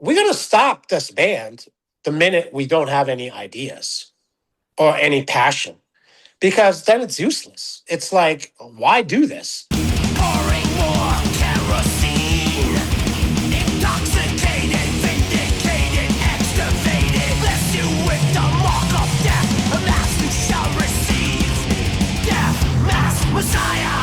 we're going to stop this band the minute we don't have any ideas or any passion, because then it's useless. It's like, why do this? Pouring more kerosene, intoxicated, vindicated, excavated. Bless you with the mark of death, a mass you shall receive. Death, mass, Messiah.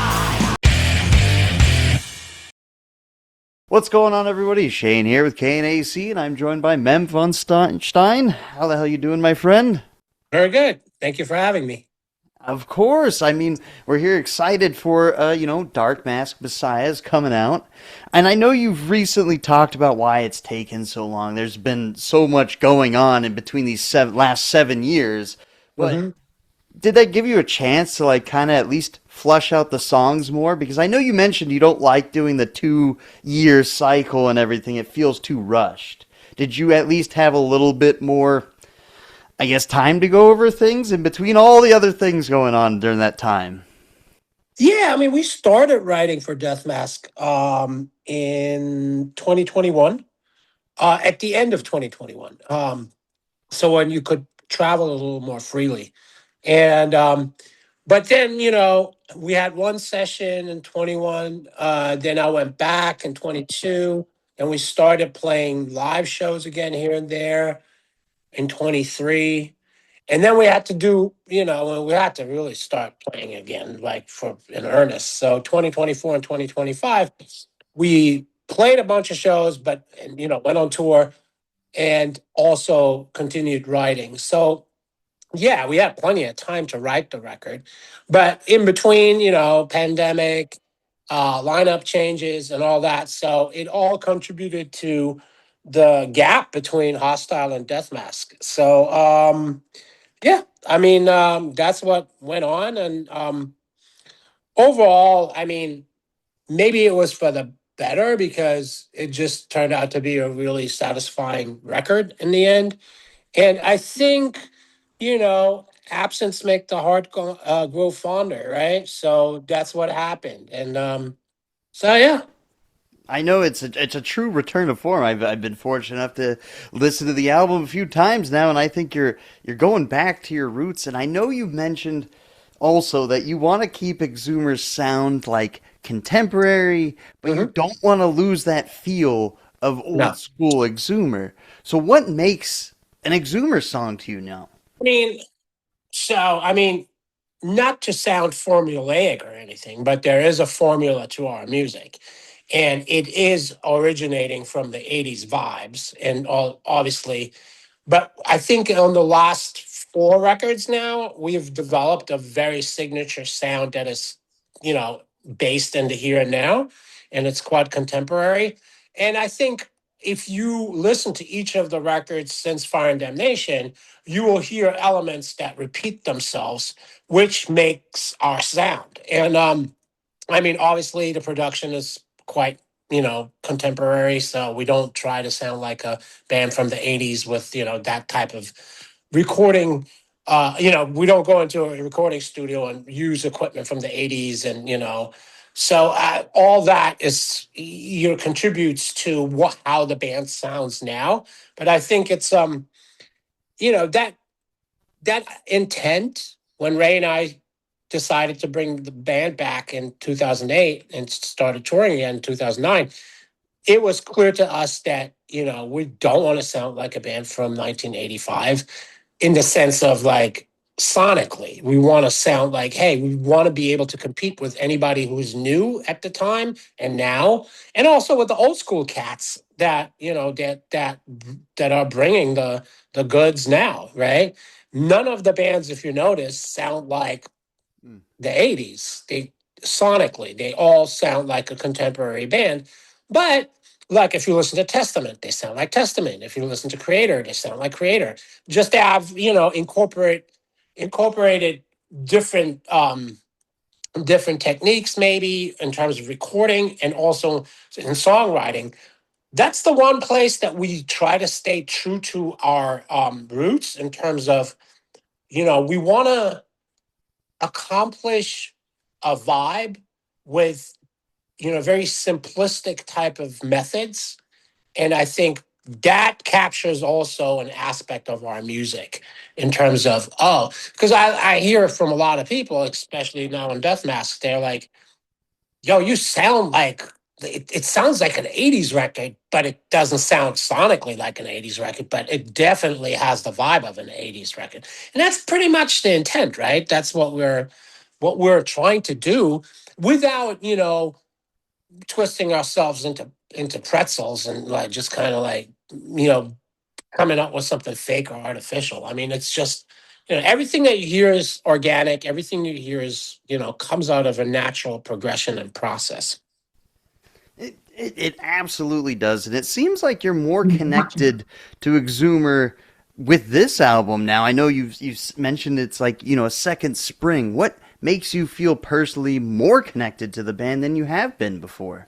What's going on, everybody? Shane here with KNAC, and I'm joined by Mem V Stein. How the hell you doing, my friend? Very good. Thank you for having me. Of course. I mean, we're here excited for, Dark Mask Messiah's coming out. And I know you've recently talked about why it's taken so long. There's been so much going on in between these last 7 years. But Mm-hmm. did that give you a chance to, like, kind of at least flush out the songs more? Because I know you mentioned you don't like doing the 2 year cycle and everything. It feels too rushed. Did you at least have a little bit more, I guess, time to go over things in between all the other things going on during that time? Yeah, I mean, we started writing for Death Mask in 2021, at the end of 2021. So when you could travel a little more freely. And but then, we had one session in 21. Then I went back in 22, and we started playing live shows again here and there in 23. And then we had to do, we had to really start playing again, like for in earnest. So 2024 and 2025, we played a bunch of shows, but went on tour and also continued writing. So yeah, we had plenty of time to write the record, but in between, pandemic, lineup changes, and all that, so it all contributed to the gap between Hostile and Death Mask. So yeah, I mean, that's what went on, and overall, I mean, maybe it was for the better because it just turned out to be a really satisfying record in the end. And I think, absence make the heart grow fonder, right? So that's what happened. And so, yeah. I know it's a true return of form. I've been fortunate enough to listen to the album a few times now, and I think you're going back to your roots. And I know you mentioned also that you want to keep EXUMER's sound like contemporary, but you Hmm. don't want to lose that feel of old No. school EXUMER. So what makes an EXUMER song to you now? I mean, not to sound formulaic or anything, but there is a formula to our music. And it is originating from the 80s vibes and all, obviously. But I think on the last four records now, we've developed a very signature sound that is, you know, based in the here and now, and it's quite contemporary. And I think if you listen to each of the records since Fire and Damnation, you will hear elements that repeat themselves, which makes our sound. And I mean, obviously, the production is quite, contemporary. So we don't try to sound like a band from the 80s with, that type of recording. We don't go into a recording studio and use equipment from the 80s. And, so all that is, contributes to how the band sounds now. But I think it's, that intent when Ray and I decided to bring the band back in 2008 and started touring again in 2009, it was clear to us that, we don't want to sound like a band from 1985 in the sense of like sonically. We want to sound like, hey, we want to be able to compete with anybody who's new at the time and now, and also with the old school cats that, that are bringing the goods now, right? None of the bands, if you notice, sound like Mm. the 80s. They all sound like a contemporary band. But like if you listen to Testament, they sound like Testament. If you listen to Creator, they sound like Creator. Just to have, incorporated different different techniques maybe in terms of recording and also in songwriting. That's the one place that we try to stay true to our roots in terms of, we want to accomplish a vibe with very simplistic type of methods, and I think that captures also an aspect of our music in terms of, because I hear from a lot of people, especially now in Death Mask, they're like, yo, you sound like it sounds like an 80s record, but it doesn't sound sonically like an 80s record, but it definitely has the vibe of an 80s record. And that's pretty much the intent, right? That's what we're trying to do without, twisting ourselves into pretzels and like just kind of like, coming up with something fake or artificial. I mean, it's just, everything that you hear is organic. Everything you hear is, comes out of a natural progression and process. It absolutely does, and it seems like you're more connected to Exumer with this album now. I know you've mentioned it's like a second spring. What makes you feel personally more connected to the band than you have been before?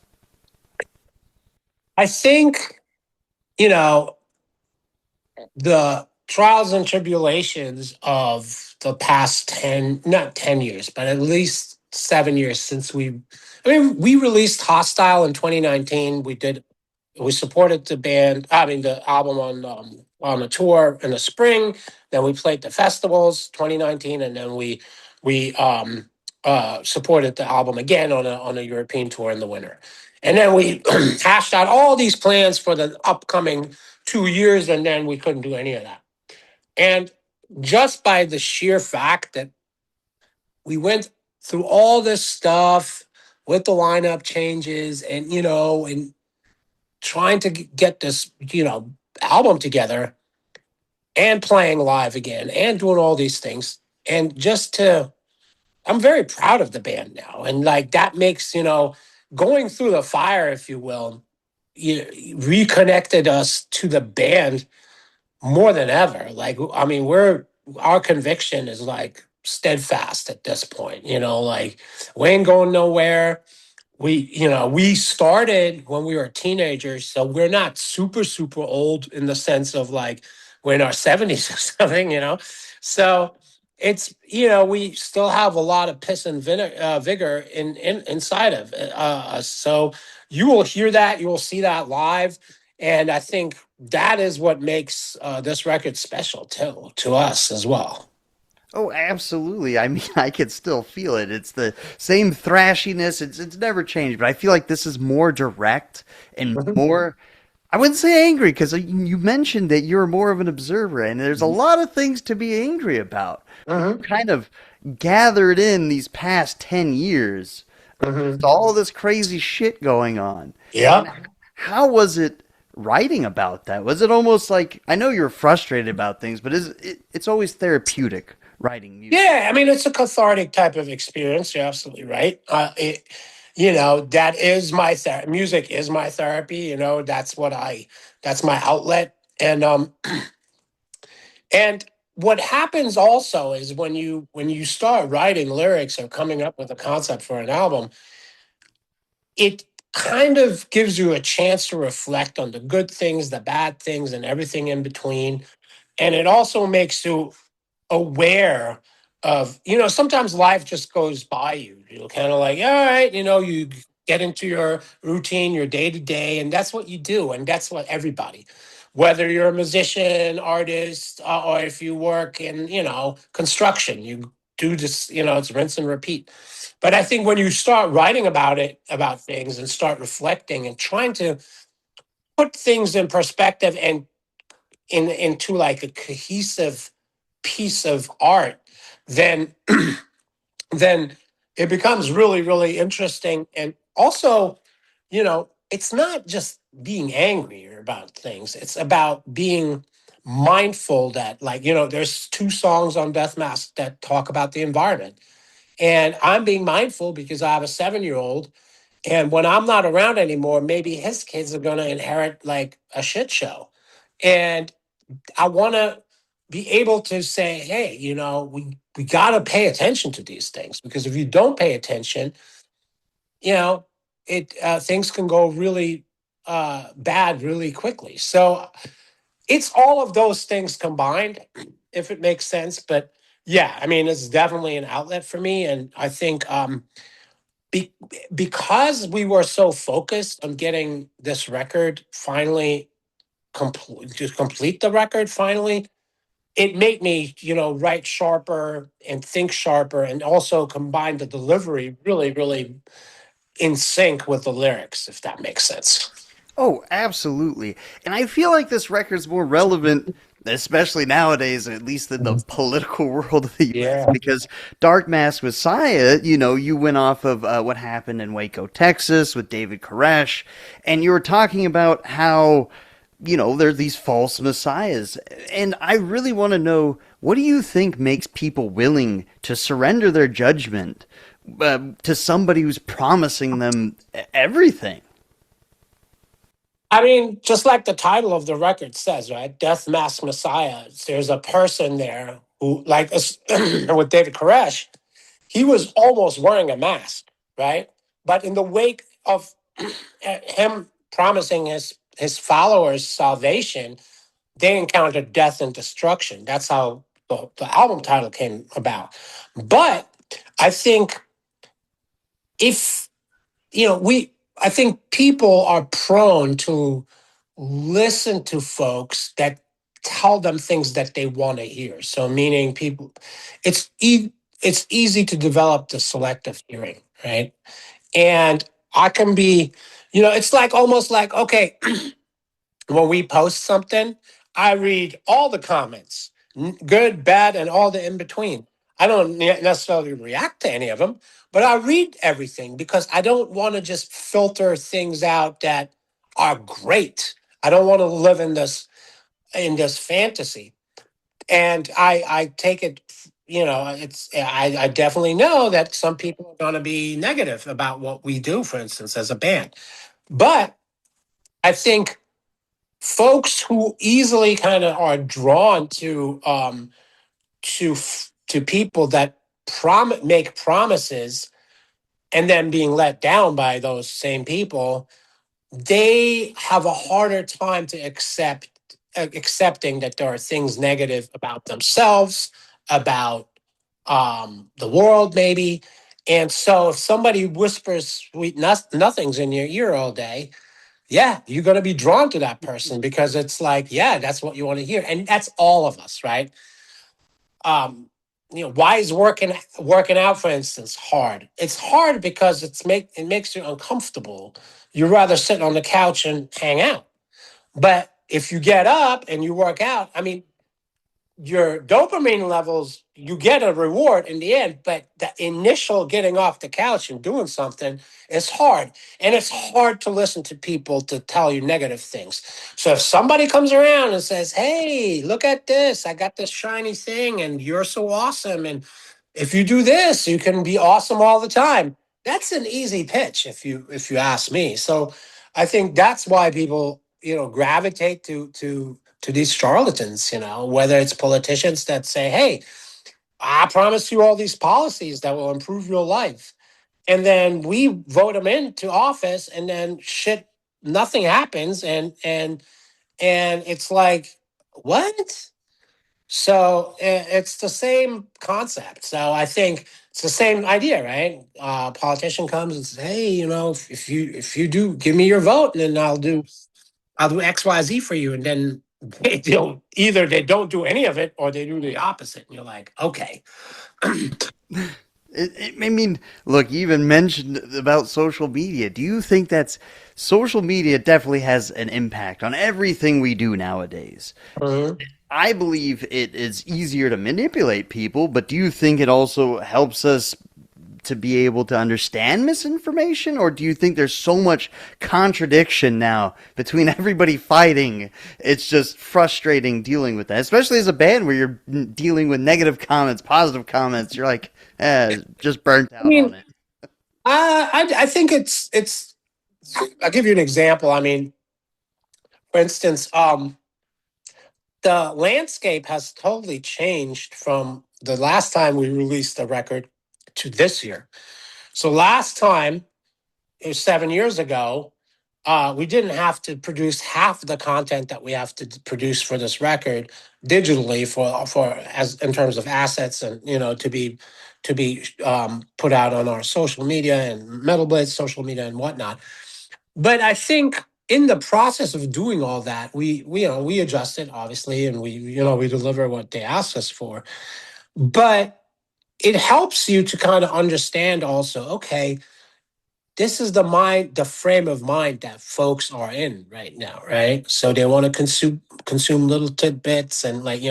I think, you know, the trials and tribulations of the past 10, not 10 years, but at least 7 years since we released Hostile in 2019. We supported the band, I mean, the album on a tour in the spring. Then we played the festivals 2019, and then we supported the album again on a European tour in the winter. And then we hashed out all these plans for the upcoming 2 years, and then we couldn't do any of that. And just by the sheer fact that we went through all this stuff with the lineup changes and trying to get this, album together and playing live again and doing all these things. And I'm very proud of the band now. And like that makes, going through the fire, if you will, reconnected us to the band more than ever. Like, I mean, our conviction is like steadfast at this point, like we ain't going nowhere. We started when we were teenagers, so we're not super, super old in the sense of like we're in our 70s or something. So we still have a lot of piss and vigor inside of us. So you will hear that, you will see that live. And I think that is what makes this record special too, to us as well. Oh, absolutely. I mean, I could still feel it. It's the same thrashiness. It's never changed, but I feel like this is more direct and more. I wouldn't say angry because you mentioned that you're more of an observer, and there's a lot of things to be angry about. Mhm. Kind of gathered in these past 10 years. Mhm. With all this crazy shit going on. And Yeah. how was it writing about that? Was it almost like I know you're frustrated about things, but it's always therapeutic writing music? Yeah, I mean, it's a cathartic type of experience. You're absolutely right. That is my music is my therapy. That's my outlet. And what happens also is when you start writing lyrics or coming up with a concept for an album, it kind of gives you a chance to reflect on the good things, the bad things, and everything in between. And it also makes you aware of, sometimes life just goes by you. You're kind of like, all right, you get into your routine, your day to day, and that's what you do. And that's what everybody, whether you're a musician, artist, or if you work in, construction, you do this, it's rinse and repeat. But I think when you start writing about things and start reflecting and trying to put things in perspective and into like a cohesive piece of art, then then it becomes really, really interesting. And also, it's not just being angry about things. It's about being mindful that, like, there's two songs on Death Mask that talk about the environment. And I'm being mindful because I have a 7-year old. And when I'm not around anymore, maybe his kids are going to inherit like a shit show. And I want to be able to say, hey, we got to pay attention to these things, because if you don't pay attention, it things can go really bad really quickly. So it's all of those things combined, if it makes sense. But yeah, I mean, it's definitely an outlet for me, and I think be, because we were so focused on getting this record finally complete the record finally, it made me, write sharper and think sharper, and also combine the delivery really, really in sync with the lyrics, if that makes sense. Oh, absolutely. And I feel like this record's more relevant, especially nowadays, at least in the political world of the US, Yeah. because Dark Mask Messiah, you went off of what happened in Waco, Texas with David Koresh, and you were talking about how, there's these false messiahs. And I really want to know, what do you think makes people willing to surrender their judgment to somebody who's promising them everything? I mean, just like the title of the record says, right? Death Mask Messiah. There's a person there who, like with David Koresh, he was almost wearing a mask, right? But in the wake of him promising his followers salvation, they encountered death and destruction. That's how the album title came about. But I think if I think people are prone to listen to folks that tell them things that they want to hear. So meaning people, it's it's easy to develop the selective hearing, right? And I can be, it's like almost like, okay, when we post something, I read all the comments, good, bad, and all the in between. I don't necessarily react to any of them, but I read everything because I don't want to just filter things out that are great. I don't want to live in this fantasy. And I take it, I definitely know that some people are going to be negative about what we do, for instance, as a band. But I think folks who easily kind of are drawn to people that make promises and then being let down by those same people, they have a harder time to accepting that there are things negative about themselves, about the world, maybe. And so if somebody whispers sweet nothings in your ear all day, yeah, you're going to be drawn to that person because it's like, yeah, that's what you want to hear. And that's all of us, right? Why is working out, for instance, hard? It's hard because it makes you uncomfortable. You'd rather sit on the couch and hang out. But if you get up and you work out, I mean, your dopamine levels, you get a reward in the end, but the initial getting off the couch and doing something is hard. And it's hard to listen to people to tell you negative things. So if somebody comes around and says, hey, look at this, I got this shiny thing and you're so awesome. And if you do this, you can be awesome all the time. That's an easy pitch if you ask me. So I think that's why people, gravitate to these charlatans, whether it's politicians that say, hey, I promise you all these policies that will improve your life. And then we vote them into office and then shit, nothing happens. And it's like, what? So it's the same concept. So I think it's the same idea, right? Politician comes and says, hey, if you do give me your vote, and then I'll do X, Y, Z for you. And then they don't do any of it or they do the opposite. And you're like, okay. I mean, look, you even mentioned about social media. Do you think that's social media definitely has an impact on everything we do nowadays? Mhm. I believe it is easier to manipulate people, but do you think it also helps us to be able to understand misinformation, or do you think there's so much contradiction now between everybody fighting? It's just frustrating dealing with that, especially as a band where you're dealing with negative comments, positive comments. You're like, just burnt I out on mean, it. I think it's. I'll give you an example. I mean, for instance, the landscape has totally changed from the last time we released the record to this year. So last time, it was 7 years ago, we didn't have to produce half the content that we have to produce for this record digitally for as in terms of assets and to be put out on our social media and Metal Blade social media and whatnot. But I think in the process of doing all that, we adjust it obviously, and we deliver what they ask us for. But it helps you to kind of understand also, okay, this is the frame of mind that folks are in right now, right? So they want to consume little tidbits, and like,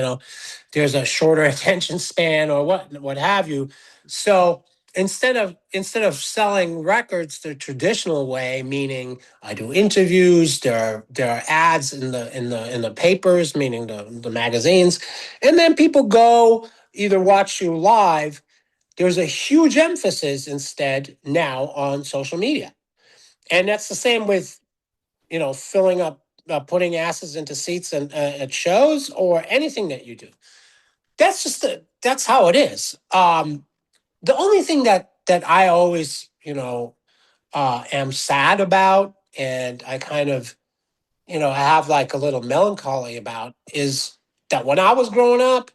there's a shorter attention span or what have you. So instead of selling records the traditional way, meaning I do interviews, there are ads in the papers, meaning the magazines, and then people go either watch you live. There's a huge emphasis instead now on social media. And that's the same with, filling up, putting asses into seats and at shows or anything that you do. That's how it is. The only thing that I always, am sad about, and I kind of, I have like a little melancholy about, is that when I was growing up,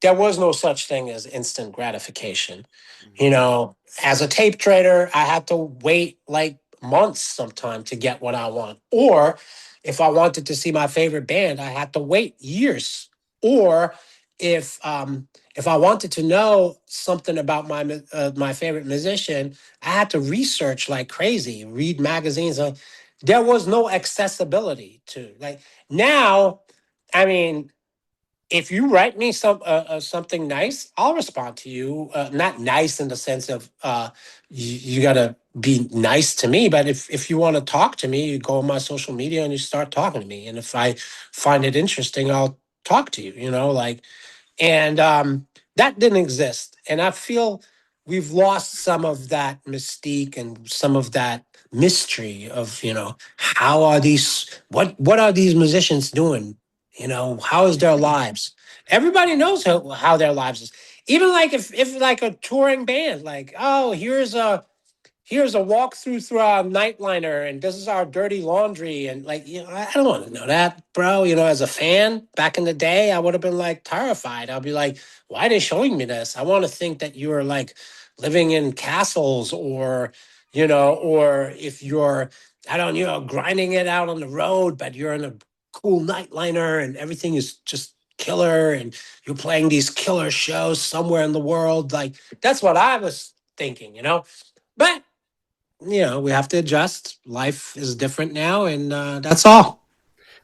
there was no such thing as instant gratification. As a tape trader, I had to wait like months sometimes to get what I want. Or if I wanted to see my favorite band, I had to wait years. Or if I wanted to know something about my favorite musician, I had to research like crazy, read magazines. There was no accessibility to, like, now. I mean, if you write me something nice, I'll respond to you. Not nice in the sense of you got to be nice to me, but if you want to talk to me, you go on my social media and you start talking to me. And if I find it interesting, I'll talk to you. Like, and that didn't exist. And I feel we've lost some of that mystique and some of that mystery of, how are what are these musicians doing? How is their lives? Everybody knows how their lives is. Even like if like a touring band, like, oh, here's a walkthrough through our nightliner, and this is our dirty laundry, and like, I don't want to know that, bro. As a fan back in the day, I would have been like terrified. I'll be like, why are they showing me this? I want to think that you are like living in castles, or if you're, I don't, grinding it out on the road, but you're in a cool nightliner and everything is just killer, and you're playing these killer shows somewhere in the world. Like, that's what I was thinking. But we have to adjust. Life is different now, and that's all.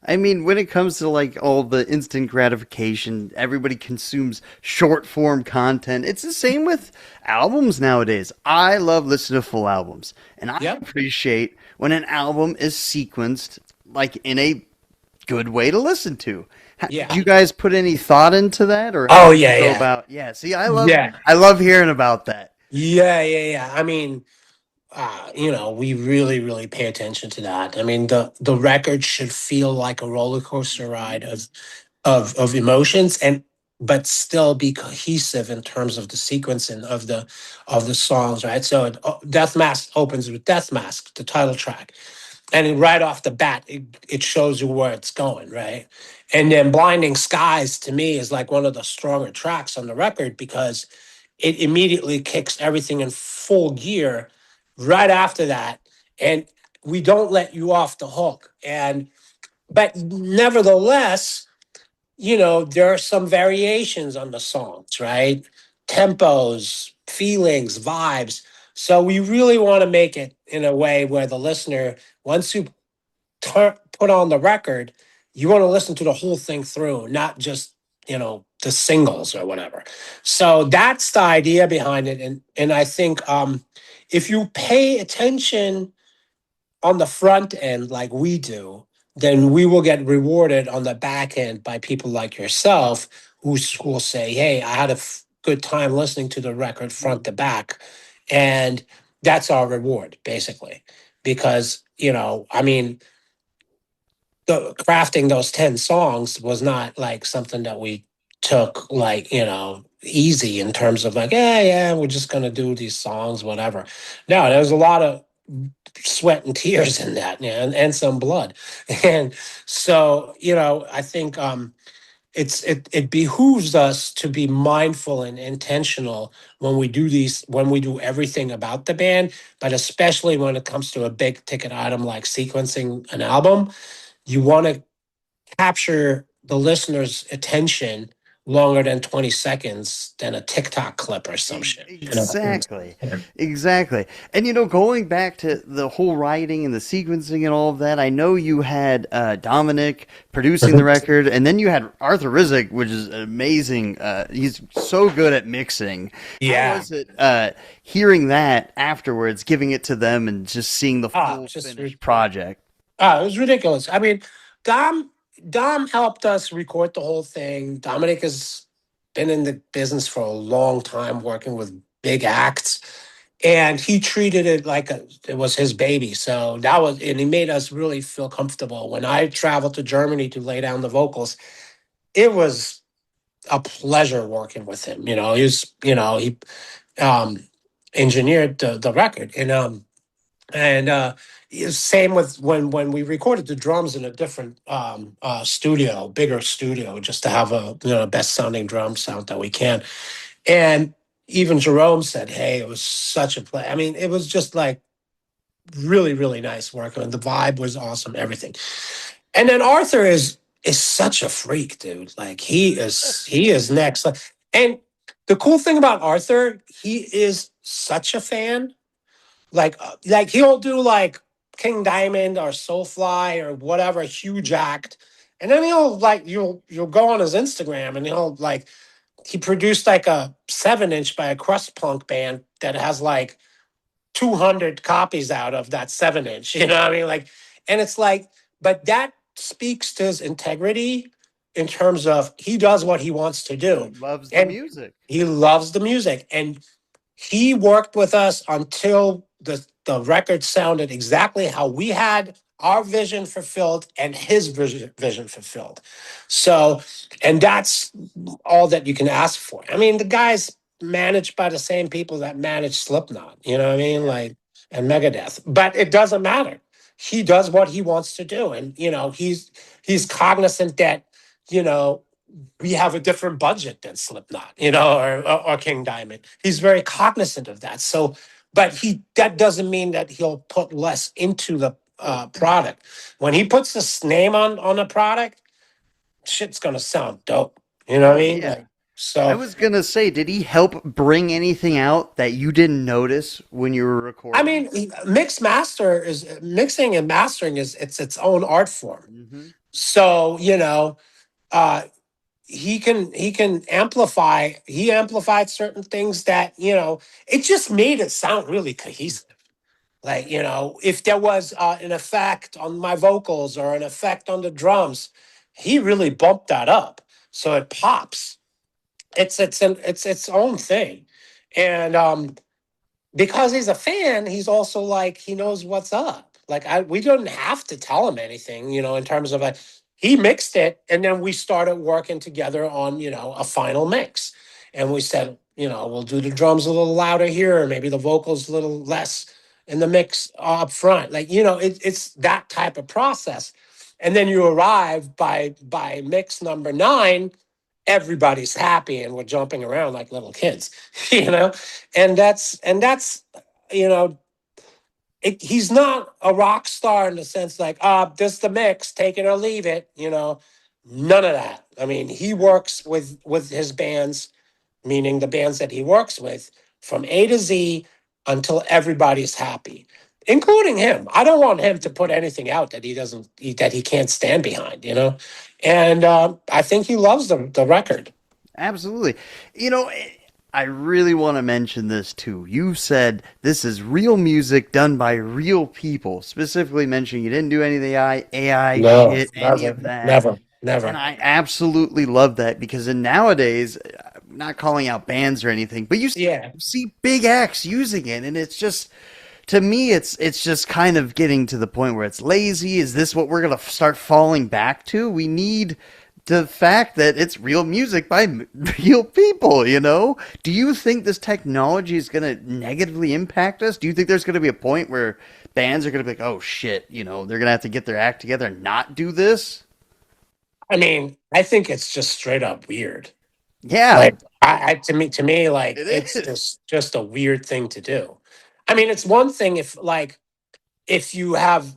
I mean, when it comes to like all the instant gratification, everybody consumes short form content. It's the same with albums nowadays. I love listening to full albums, and I Yep. appreciate when an album is sequenced like in a good way to listen to. Yeah. Did you guys put any thought into that, or how Oh, do you yeah, go yeah. about? Yeah, see, Yeah. I love hearing about that. Yeah, yeah, yeah. I mean, we really, really pay attention to that. I mean, the record should feel like a roller coaster ride of emotions, and but still be cohesive in terms of the sequencing of the songs, right? So Death Mask opens with Death Mask, the title track, and right off the bat, it shows you where it's going, right? And then Blinding Skies to me is like one of the stronger tracks on the record because it immediately kicks everything in full gear right after that, and we don't let you off the hook. And but nevertheless, there are some variations on the songs, right? Tempos, feelings, vibes. So we really want to make it in a way where the listener, once you put on the record, you want to listen to the whole thing through, not just the singles or whatever. So that's the idea behind it, and I think if you pay attention on the front end like we do, then we will get rewarded on the back end by people like yourself who will say, "Hey, I had a good time listening to the record front to back," and that's our reward basically, because I mean crafting those 10 songs was not like something that we took like easy in terms of like, yeah, we're just going to do these songs, whatever. No, there was a lot of sweat and tears in that, and some blood. And so I think it behooves us to be mindful and intentional when we do these, when we do everything about the band, but especially when it comes to a big ticket item like sequencing an album. You want to capture the listener's attention longer than 20 seconds than a TikTok clip or some shit. Exactly. Exactly. And going back to the whole writing and the sequencing and all of that, I know you had Dominic producing the record, and then you had Arthur Rizek, which is amazing. He's so good at mixing. How Yeah. was it hearing that afterwards, giving it to them, and just seeing the full Just finished project? it was ridiculous. I mean, Dom Dom helped us record the whole thing. Dominic has been in the business for a long time, working with big acts, and he treated it like it was his baby. So that was, and he made us really feel comfortable. When I traveled to Germany to lay down the vocals, it was a pleasure working with him. He um, engineered the record, and same with when we recorded the drums in a different studio, bigger studio, just to have a best sounding drum sound that we can. And even Jerome said, "Hey, it was such a play." I mean, it was just like really, really nice working. And the vibe was awesome, everything. And then Arthur is such a freak, dude. Like he is next. And the cool thing about Arthur, he is such a fan, like he'll do like King Diamond or Soulfly or whatever huge act, and then he'll like you'll go on his Instagram and he produced like a 7 inch by a crust punk band that has like 200 copies out of that 7 inch. You know what I mean? Like, and it's like, but that speaks to his integrity in terms of he does what he wants to He do, loves the and music. he loves the music, and he worked with us until the record sounded exactly how we had our vision fulfilled and his vision fulfilled. So, and that's all that you can ask for. I mean, the guy's managed by the same people that manage Slipknot, you know what I mean? Yeah. Like, and Megadeth. But it doesn't matter. He does what he wants to do. And, he's cognizant that, you know, we have a different budget than Slipknot, or King Diamond. He's very cognizant of that. So, but that doesn't mean that he'll put less into the product. When he puts this name on a product, shit's gonna sound dope. You know what Oh I mean? yeah. Like, I so, was gonna say, did he help bring anything out that you didn't notice when you were I recording? mean, mixing and mastering is its own art form. Hmm. So, uh, he can amplify. He amplified certain things that it just made it sound really cohesive. Like, if there was an effect on my vocals or an effect on the drums, he really bumped that up so it pops. It's its own thing. And because he's a fan, he's also like he knows what's up. Like, we didn't have to tell him anything, in terms of like he mixed it, and then we started working together on a final mix, and we said, we'll do the drums a little louder here, or maybe the vocals a little less in the mix up front. Like, it's that type of process, and then you arrive by mix number 9, everybody's happy and we're jumping around like little kids, you know and that's you know he's not a rock star in the sense like, this the mix, take it or leave it, none of that. I mean, he works with his bands, meaning the bands that he works with, from A to Z until everybody's happy, including him. I don't want him to put anything out that that he can't stand behind, and I think he loves the record. Absolutely. You know, I really want to mention this too. You said this is real music done by real people, specifically mentioning you didn't do any of the AI No, shit, any never, of that. never, And never. I absolutely love that because in nowadays, not calling out bands or anything, but you Yeah. see big acts using it, and it's just to me, it's just kind of getting to the point where it's lazy. Is this what we're gonna start falling back to? We need the fact that it's real music by real people. Do you think this technology is gonna negatively impact us? Do you think there's gonna be a point where bands are gonna be like, oh shit, they're gonna have to get their act together and not do this? I mean, I think it's just straight up weird. Yeah, Like, to me, like it it's is. just a weird thing to do. I mean, it's one thing if like if you have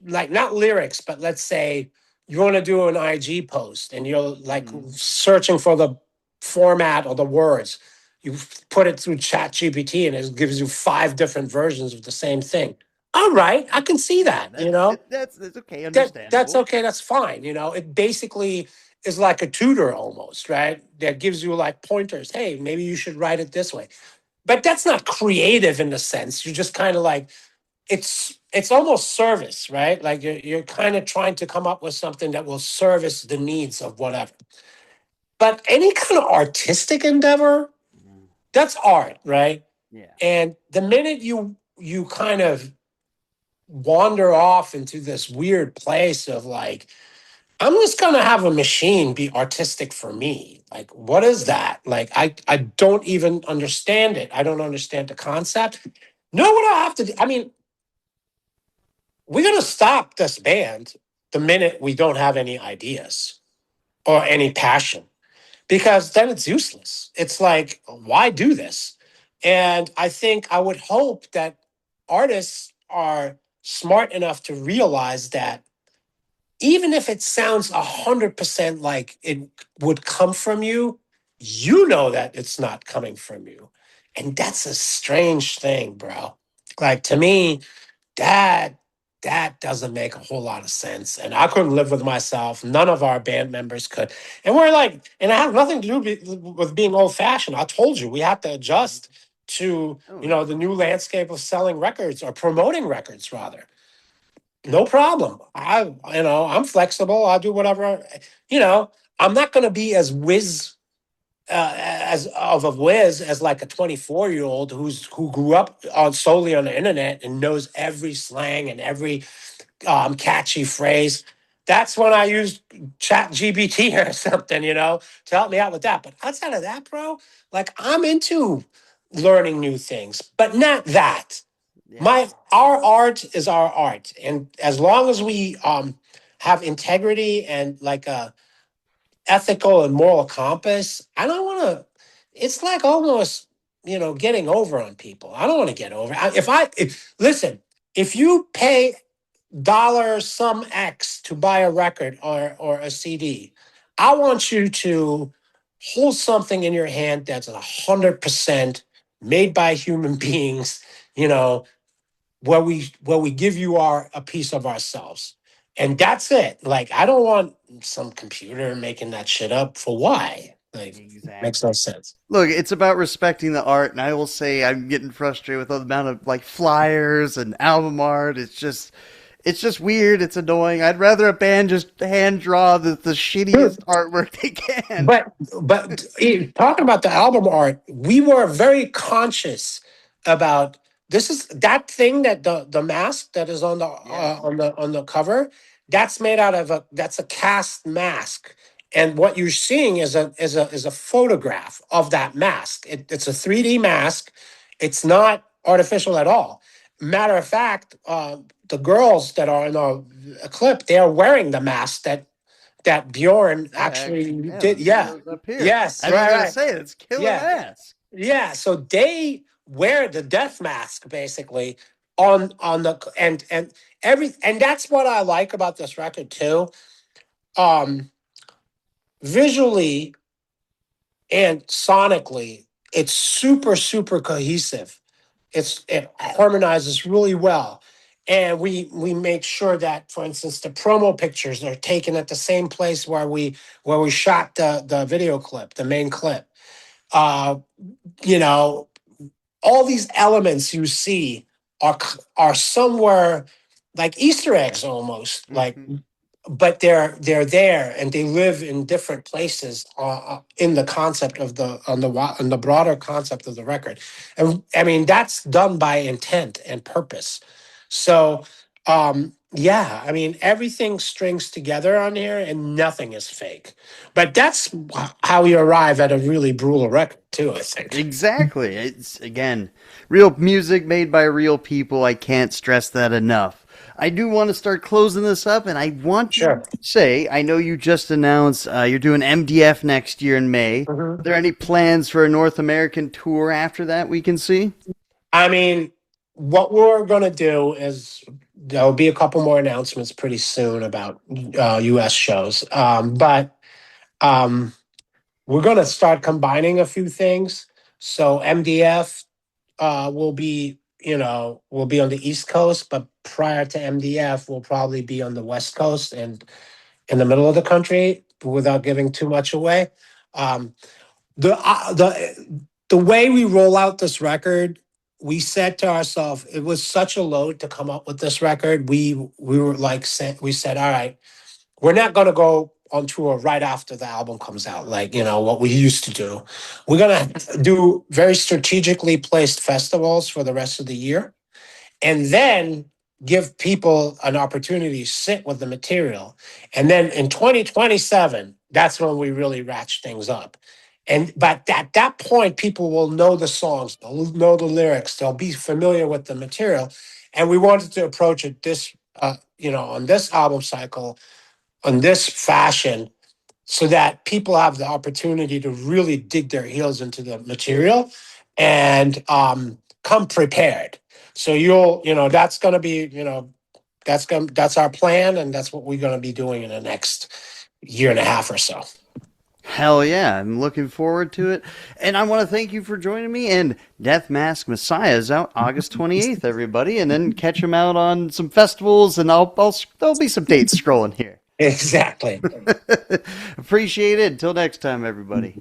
like not lyrics, but let's say you want to do an IG post and you're like Mhm. searching for the format or the words. You put it through Chat GPT and it gives you five different versions of the same thing. All right, I can see that, you know. That's okay, That's understandable. okay, that's fine, you know. It basically is like a tutor almost, right? That gives you like pointers. Hey, maybe you should write it this way. But that's not creative in the sense. You just kind of like it's almost service, right? Like you're kind of trying to come up with something that will service the needs of whatever. But any kind of artistic endeavor, Mhm. that's art, right? Yeah. And the minute you kind of wander off into this weird place of like, I'm just gonna have a machine be artistic for me. Like, what is that? Like, I don't even understand it. I don't understand the concept. Know what I have to do? I mean, we're going to stop this band the minute we don't have any ideas or any passion because then it's useless. It's like, why do this? And I think I would hope that artists are smart enough to realize that even if it sounds 100% like it would come from you, you know that it's not coming from you. And that's a strange thing, bro. Like to me, that that doesn't make a whole lot of sense. And I couldn't live with myself. None of our band members could. And we're like, and it has nothing to do with being old fashioned. I told you we have to adjust to, Oh you know, yeah. the new landscape of selling records or promoting records rather. No problem. I'm flexible. I'll do whatever. You know, I'm not going to be as as of a whiz as like a 24-year-old who grew up on solely on the internet and knows every slang and every catchy phrase. That's when I use Chat GBT or something, you know, to help me out with that. But outside of that, bro, like I'm into learning new things, but not that. Yeah. My our art is our art, and as long as we have integrity and like a ethical and moral compass, I don't want to. It's like almost getting over on people. I don't want to get over. If listen, if you pay dollar sum X to buy a record or a CD, I want you to hold something in your hand that's 100% made by human beings. You know, where we give you a piece of ourselves. And that's it. Like I don't want some computer making that shit up for why? Like makes no Exactly. sense. Look, it's about respecting the art, and I will say I'm getting frustrated with the amount of like flyers and album art. It's just weird. It's annoying. I'd rather a band just hand draw the shittiest artwork they can. But talking about the album art, we were very conscious about this is that thing that the mask that is on the Yeah. on the cover. That's made out of that's a cast mask, and what you're seeing is a photograph of that mask. It's a 3D mask. It's not artificial at all. Matter of fact, the girls that are in the clip, they are wearing the mask that Bjorn Yeah. actually Yeah. did. The Yeah. videos up here. Yes. I was Right. gonna Right. say it's killer Yeah. ass. Yeah. So they wear the death mask basically on the and that's what I like about this record too. Um, Visually and sonically, it's super cohesive. It harmonizes really well. And we make sure that, for instance, the promo pictures are taken at the same place where we shot the video clip, the main clip. Uh, you know, all these elements you see are somewhere like Easter eggs almost, like Hmm. but they're there and they live in different places in the concept of the broader concept of the record. And I mean that's done by intent and purpose. So yeah, I mean everything strings together on here and nothing is fake. But that's how you arrive at a really brutal record too, I think. Exactly. It's again real music made by real people. I can't stress that enough. I do want to start closing this up, and I want to Sure. say, I know you just announced you're doing MDF next year in May. Are there any plans for a North American tour after that we can see? I mean, what we're going to do is there'll be a couple more announcements pretty soon about US shows. But um, we're going to start combining a few things. So MDF will be, will be on the East Coast, but prior to MDF, we'll probably be on the West Coast and in the middle of the country without giving too much away. Um, the way we roll out this record, we said to ourselves, it was such a load to come up with this record. We were like, we said, all right, we're not going to go on tour right after the album comes out, like what we used to do. We're going to do very strategically placed festivals for the rest of the year, and then give people an opportunity to sit with the material. And then in 2027, that's when we really ratchet things up. But at that point, people will know the songs, they'll know the lyrics, they'll be familiar with the material. And we wanted to approach it on this album cycle, on this fashion, so that people have the opportunity to really dig their heels into the material and come prepared. So that's going to be, that's our plan, and that's what we're going to be doing in the next year and a half or so. Hell yeah, I'm looking forward to it. And I want to thank you for joining me. And Death Mask Messiah is out August 28th, everybody. And then catch him out on some festivals, and there'll be some dates scrolling here. Exactly. Appreciate it. Until next time, everybody.